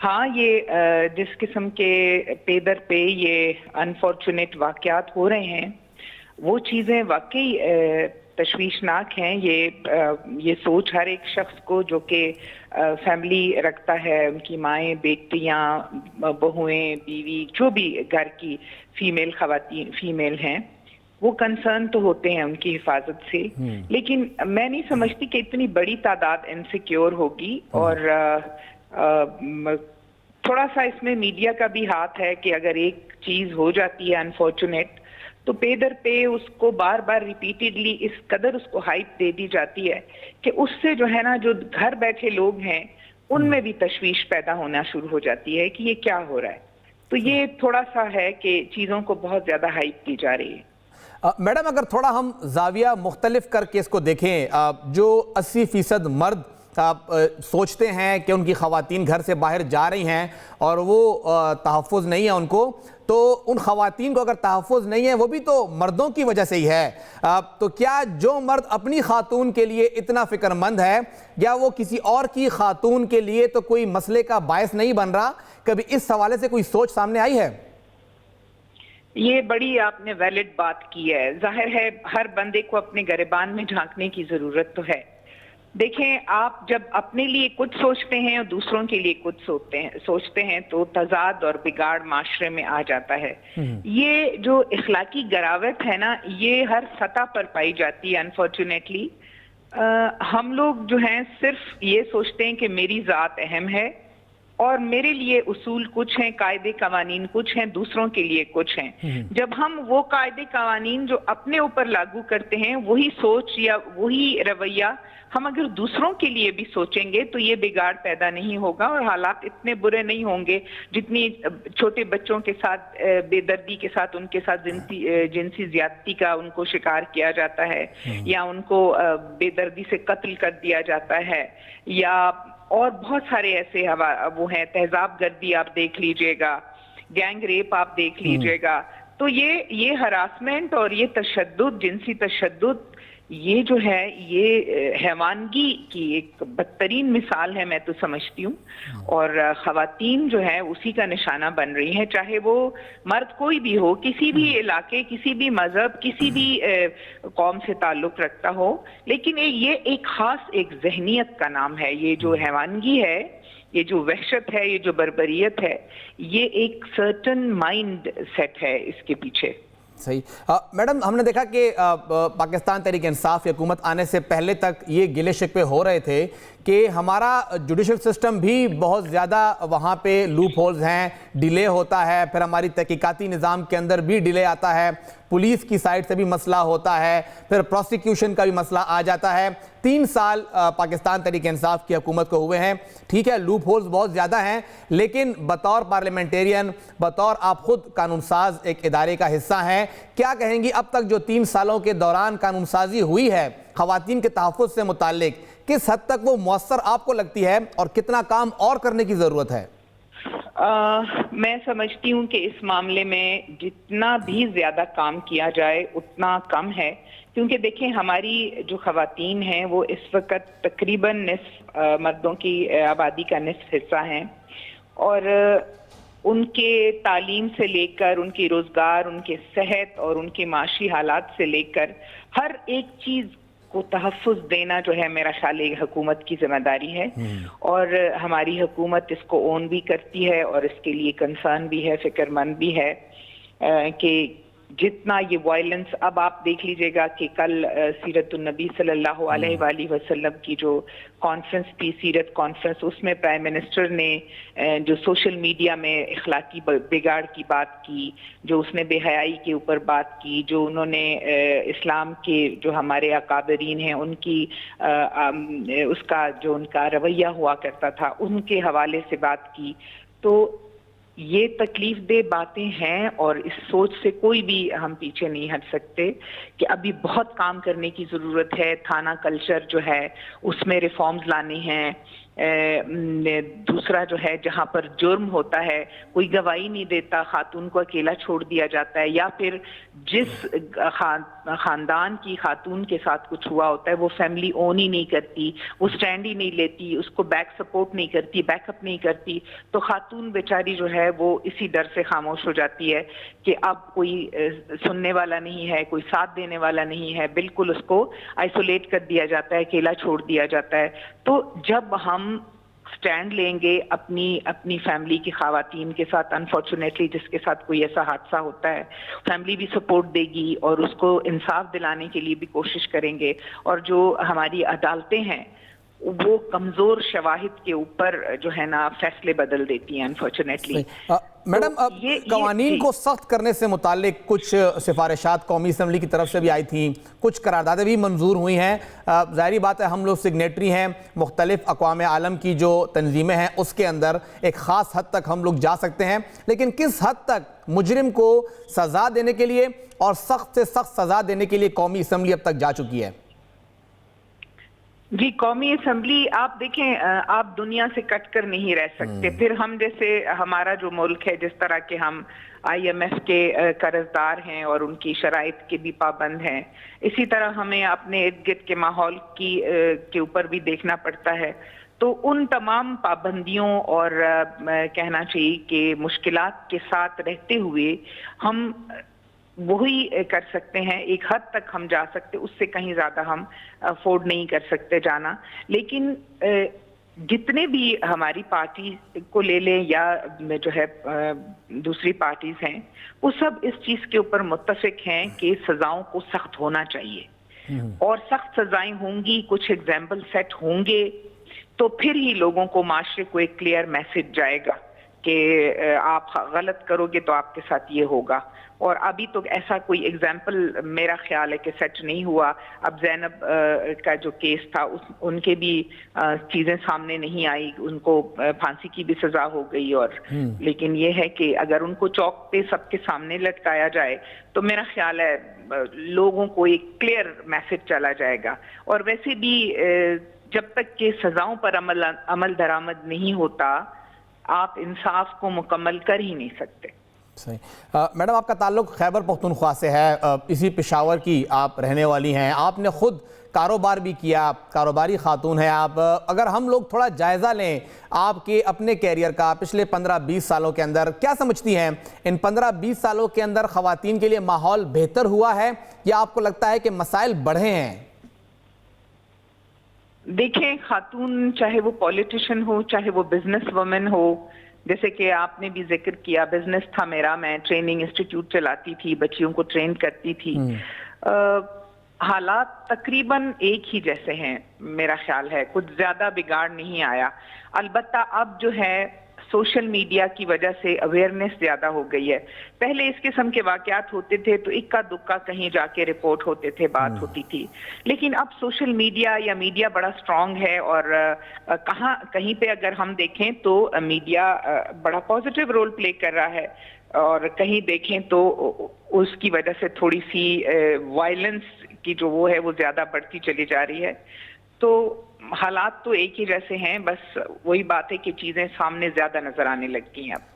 ہاں، یہ جس قسم کے پے در پے یہ انفارچونیٹ واقعات ہو رہے ہیں وہ چیزیں واقعی تشویشناک ہیں. یہ سوچ ہر ایک شخص کو جو کہ فیملی رکھتا ہے، ان کی مائیں، بیٹیاں، بہویں، بیوی، جو بھی گھر کی خواتین فیمیل ہیں، وہ کنسرن تو ہوتے ہیں ان کی حفاظت سے. لیکن میں نہیں سمجھتی کہ اتنی بڑی تعداد انسیکیور ہوگی. اور تھوڑا سا اس میں میڈیا کا بھی ہاتھ ہے کہ اگر ایک چیز ہو جاتی ہے انفارچونیٹ تو پے در پے اس کو بار بار ریپیٹڈلی اس قدر اس کو ہائپ دے دی جاتی ہے کہ اس سے جو ہے نا، جو گھر بیٹھے لوگ ہیں ان میں بھی تشویش پیدا ہونا شروع ہو جاتی ہے کہ یہ کیا ہو رہا ہے. تو یہ تھوڑا سا ہے کہ چیزوں کو بہت زیادہ ہائپ دی جا رہی ہے. میڈم، اگر تھوڑا ہم زاویہ مختلف کر کے اس کو دیکھیں، جو 80% مرد آپ سوچتے ہیں کہ ان کی خواتین گھر سے باہر جا رہی ہیں اور وہ تحفظ نہیں ہے ان کو، تو ان خواتین کو اگر تحفظ نہیں ہے وہ بھی تو مردوں کی وجہ سے ہی ہے. تو کیا جو مرد اپنی خاتون کے لیے اتنا فکر مند ہے، یا وہ کسی اور کی خاتون کے لیے تو کوئی مسئلے کا باعث نہیں بن رہا؟ کبھی اس حوالے سے کوئی سوچ سامنے آئی ہے؟ یہ بڑی آپ نے ویلڈ بات کی ہے. ظاہر ہے ہر بندے کو اپنے گریبان میں جھانکنے کی ضرورت تو ہے. دیکھیں، آپ جب اپنے لیے کچھ سوچتے ہیں اور دوسروں کے لیے کچھ سوچتے ہیں تو تضاد اور بگاڑ معاشرے میں آ جاتا ہے. یہ جو اخلاقی گراوٹ ہے نا، یہ ہر سطح پر پائی جاتی ہے انفارچونیٹلی. ہم لوگ جو ہیں صرف یہ سوچتے ہیں کہ میری ذات اہم ہے اور میرے لیے اصول کچھ ہیں، قاعدے قوانین کچھ ہیں، دوسروں کے لیے کچھ ہیں. جب ہم وہ قاعدے قوانین جو اپنے اوپر لاگو کرتے ہیں، وہی سوچ یا وہی رویہ ہم اگر دوسروں کے لیے بھی سوچیں گے تو یہ بگاڑ پیدا نہیں ہوگا اور حالات اتنے برے نہیں ہوں گے. جتنی چھوٹے بچوں کے ساتھ بے دردی کے ساتھ ان کے ساتھ جنسی زیادتی کا ان کو شکار کیا جاتا ہے، یا ان کو بے دردی سے قتل کر دیا جاتا ہے، یا اور بہت سارے ایسے وہ ہیں، تہذاب گردی آپ دیکھ لیجئے گا، گینگ ریپ آپ دیکھ لیجئے گا. تو یہ ہراسمنٹ اور یہ تشدد، جنسی تشدد، یہ جو ہے یہ حیوانگی کی ایک بدترین مثال ہے، میں تو سمجھتی ہوں. اور خواتین جو ہے اسی کا نشانہ بن رہی ہیں، چاہے وہ مرد کوئی بھی ہو، کسی بھی علاقے، کسی بھی مذہب، کسی بھی قوم سے تعلق رکھتا ہو. لیکن یہ ایک خاص ایک ذہنیت کا نام ہے. یہ جو حیوانگی ہے، یہ جو وحشت ہے، یہ جو بربریت ہے، یہ ایک سرٹن مائنڈ سیٹ ہے اس کے پیچھے. صحیح. میڈم، ہم نے دیکھا کہ پاکستان تحریک انصاف کی حکومت آنے سے پہلے تک یہ گلے شکوے ہو رہے تھے کہ ہمارا جوڈیشل سسٹم بھی بہت زیادہ وہاں پہ لوپ ہولز ہیں، ڈیلے ہوتا ہے، پھر ہماری تحقیقاتی نظام کے اندر بھی ڈیلے آتا ہے، پولیس کی سائٹ سے بھی مسئلہ ہوتا ہے، پھر پروسیکیوشن کا بھی مسئلہ آ جاتا ہے. 3 سال پاکستان تحریک انصاف کی حکومت کو ہوئے ہیں. ٹھیک ہے، لوپ ہولز بہت زیادہ ہیں، لیکن بطور پارلیمنٹیرین، بطور آپ خود قانون ساز ایک ادارے کا حصہ ہیں، کیا کہیں گی اب تک جو 3 سالوں کے دوران قانون سازی ہوئی ہے خواتین کے تحفظ سے متعلق، کس حد تک وہ مؤثر آپ کو لگتی ہے اور کتنا کام اور کرنے کی ضرورت ہے؟ میں سمجھتی ہوں کہ اس معاملے میں جتنا بھی زیادہ کام کیا جائے اتنا کم ہے. کیونکہ دیکھیں، ہماری جو خواتین ہیں وہ اس وقت تقریباً نصف مردوں کی آبادی کا نصف حصہ ہیں، اور ان کے تعلیم سے لے کر ان کی روزگار، ان کے صحت اور ان کے معاشی حالات سے لے کر ہر ایک چیز کو تحفظ دینا جو ہے میرا خیال ہے حکومت کی ذمہ داری ہے. اور ہماری حکومت اس کو اون بھی کرتی ہے اور اس کے لیے کنسرن بھی ہے، فکر مند بھی ہے کہ جتنا یہ وائلنس، اب آپ دیکھ لیجئے گا کہ کل سیرت النبی صلی اللہ علیہ وآلہ وسلم کی جو کانفرنس تھی، سیرت کانفرنس، اس میں پرائم منسٹر نے جو سوشل میڈیا میں اخلاقی بگاڑ کی بات کی، جو اس نے بے حیائی کے اوپر بات کی، جو انہوں نے اسلام کے جو ہمارے اکابرین ہیں ان کی اس کا جو ان کا رویہ ہوا کرتا تھا ان کے حوالے سے بات کی. تو یہ تکلیف دہ باتیں ہیں اور اس سوچ سے کوئی بھی ہم پیچھے نہیں ہٹ سکتے کہ ابھی بہت کام کرنے کی ضرورت ہے. تھانہ کلچر جو ہے اس میں ریفارمز لانے ہیں. دوسرا جو ہے جہاں پر جرم ہوتا ہے کوئی گواہی نہیں دیتا، خاتون کو اکیلا چھوڑ دیا جاتا ہے، یا پھر جس خاندان کی خاتون کے ساتھ کچھ ہوا ہوتا ہے وہ فیملی اون ہی نہیں کرتی، وہ سٹینڈ ہی نہیں لیتی، اس کو بیک سپورٹ نہیں کرتی، بیک اپ نہیں کرتی، تو خاتون بیچاری جو ہے وہ اسی ڈر سے خاموش ہو جاتی ہے کہ اب کوئی سننے والا نہیں ہے، کوئی ساتھ دینے والا نہیں ہے، بالکل اس کو آئسولیٹ کر دیا جاتا ہے، اکیلا چھوڑ دیا جاتا ہے۔ تو جب ہم سٹینڈ لیں گے اپنی فیملی کی خواتین کے ساتھ، انفارچونیٹلی جس کے ساتھ کوئی ایسا حادثہ ہوتا ہے، فیملی بھی سپورٹ دے گی اور اس کو انصاف دلانے کے لیے بھی کوشش کریں گے، اور جو ہماری عدالتیں ہیں وہ کمزور شواہد کے اوپر جو ہے نا فیصلے بدل دیتی ہیں انفارچونیٹلی۔ میڈم، قوانین کو سخت کرنے سے متعلق کچھ سفارشات قومی اسمبلی کی طرف سے بھی آئی تھیں، کچھ قراردادیں بھی منظور ہوئی ہیں۔ ظاہری بات ہے ہم لوگ سگنیٹری ہیں، مختلف اقوام عالم کی جو تنظیمیں ہیں اس کے اندر ایک خاص حد تک ہم لوگ جا سکتے ہیں، لیکن کس حد تک مجرم کو سزا دینے کے لیے اور سخت سے سخت سزا دینے کے لیے قومی اسمبلی اب تک جا چکی ہے؟ جی، قومی اسمبلی آپ دیکھیں، آپ دنیا سے کٹ کر نہیں رہ سکتے۔ پھر ہم جیسے ہمارا جو ملک ہے، جس طرح کے ہم IMF کے قرضدار ہیں اور ان کی شرائط کے بھی پابند ہیں، اسی طرح ہمیں اپنے ارد گرد کے ماحول کے اوپر بھی دیکھنا پڑتا ہے۔ تو ان تمام پابندیوں اور کہنا چاہیے کہ مشکلات کے ساتھ رہتے ہوئے ہم وہی کر سکتے ہیں، ایک حد تک ہم جا سکتے، اس سے کہیں زیادہ ہم افورڈ نہیں کر سکتے جانا۔ لیکن جتنے بھی ہماری پارٹی کو لے لیں یا جو ہے دوسری پارٹیز ہیں، وہ سب اس چیز کے اوپر متفق ہیں کہ سزاؤں کو سخت ہونا چاہیے، اور سخت سزائیں ہوں گی، کچھ ایگزامپل سیٹ ہوں گے، تو پھر ہی لوگوں کو، معاشرے کو ایک کلیئر میسج جائے گا کہ آپ غلط کرو گے تو آپ کے ساتھ یہ ہوگا۔ اور ابھی تو ایسا کوئی ایگزامپل میرا خیال ہے کہ سیٹ نہیں ہوا۔ اب زینب کا جو کیس تھا ان کے بھی چیزیں سامنے نہیں آئی، ان کو پھانسی کی بھی سزا ہو گئی، اور لیکن یہ ہے کہ اگر ان کو چوک پہ سب کے سامنے لٹکایا جائے تو میرا خیال ہے لوگوں کو ایک کلیئر میسج چلا جائے گا۔ اور ویسے بھی جب تک کہ سزاؤں پر عمل درآمد نہیں ہوتا، آپ انصاف کو مکمل کر ہی نہیں سکتے۔ صحیح۔ میڈم، آپ کا تعلق خیبر پختونخوا سے ہے، اسی پشاور کی آپ رہنے والی ہیں، آپ نے خود کاروبار بھی کیا، کاروباری خاتون ہیں آپ۔ اگر ہم لوگ تھوڑا جائزہ لیں آپ کے اپنے کیریئر کا پچھلے 15-20 سالوں کے اندر، کیا سمجھتی ہیں ان 15-20 سالوں کے اندر خواتین کے لیے ماحول بہتر ہوا ہے یا آپ کو لگتا ہے کہ مسائل بڑھے ہیں؟ دیکھیں، خاتون چاہے وہ پولیٹیشین ہو، چاہے وہ بزنس وومن ہو، جیسے کہ آپ نے بھی ذکر کیا، بزنس تھا میرا، میں ٹریننگ انسٹیٹیوٹ چلاتی تھی، بچیوں کو ٹرین کرتی تھی۔ حالات تقریباً ایک ہی جیسے ہیں میرا خیال ہے، کچھ زیادہ بگاڑ نہیں آیا۔ البتہ اب جو ہے سوشل میڈیا کی وجہ سے اویئرنیس زیادہ ہو گئی ہے۔ پہلے اس قسم کے واقعات ہوتے تھے تو اکا دکا کہیں جا کے رپورٹ ہوتے تھے، بات ہوتی تھی، لیکن اب سوشل میڈیا یا میڈیا بڑا سٹرونگ ہے، اور کہیں پہ اگر ہم دیکھیں تو میڈیا بڑا پازیٹیو رول پلے کر رہا ہے، اور کہیں دیکھیں تو اس کی وجہ سے تھوڑی سی وائلنس کی جو وہ ہے وہ زیادہ بڑھتی چلی جا رہی ہے۔ تو حالات تو ایک ہی جیسے ہیں، بس وہی بات ہے کہ چیزیں سامنے زیادہ نظر آنے لگتی ہیں اب۔